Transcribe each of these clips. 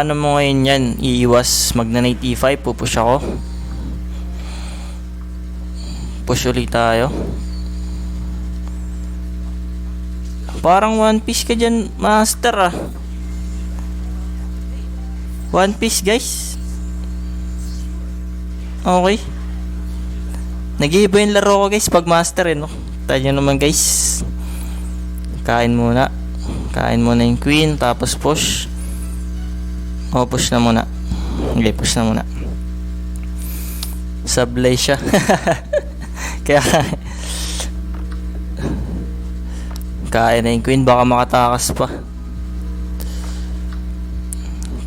Ano mo ngayon yan? Iiwas magna-knight e5. Pupush ako. Push ulit tayo. Parang one piece ka dyan, master ah. One piece, guys. Okay. Nag-iiba yung laro ko, guys, pag master eh, no? Tayo naman, guys. Kain muna. Kain muna yung queen, tapos push. O, push na muna. Okay, push na muna. Sablay siya. Kaya kain na yung queen, baka makatakas pa.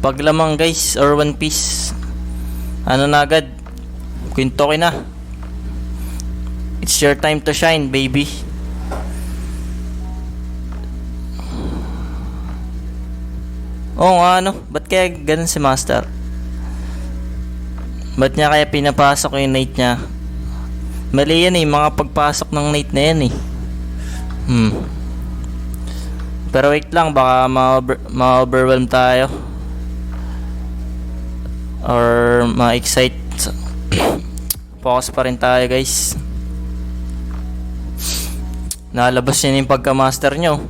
Paglamang, guys, or one piece, ano na agad, queen token na. It's your time to shine, baby. Oo nga, ano? Ba't kaya ganun si master? Ba't niya kaya pinapasok yung knight niya? Mali yan eh, mga pagpasok ng knight na yan eh. Pero wait lang, baka ma-overwhelm tayo. Or ma-excite. Focus pa rin tayo, guys. Nalabas niya yung pagka-master nyo.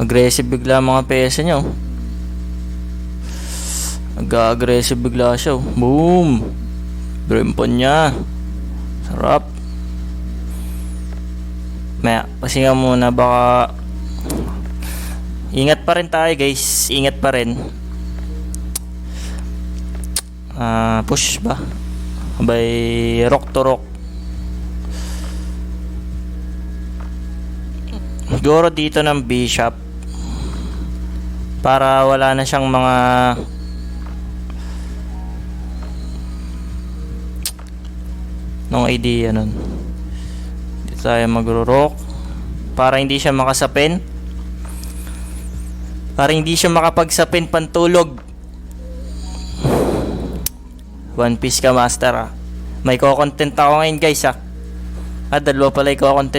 Aggressive bigla mga pesa nyo. Aggressive bigla siya. Boom! Grimpon niya. Sarap. Maya, pasinga muna, baka ingat pa rin tayo, guys. Ingat pa rin. Push ba? By rock to rock. Siguro dito ng bishop para wala na siyang mga nung idea nun. Dito tayo magro-rock para hindi siya makasapin, para hindi siya makapagsapin pantulog. One piece ka, master ah. May ko-content ako ngayon, guys ah. Dalawa pala yung ko-content.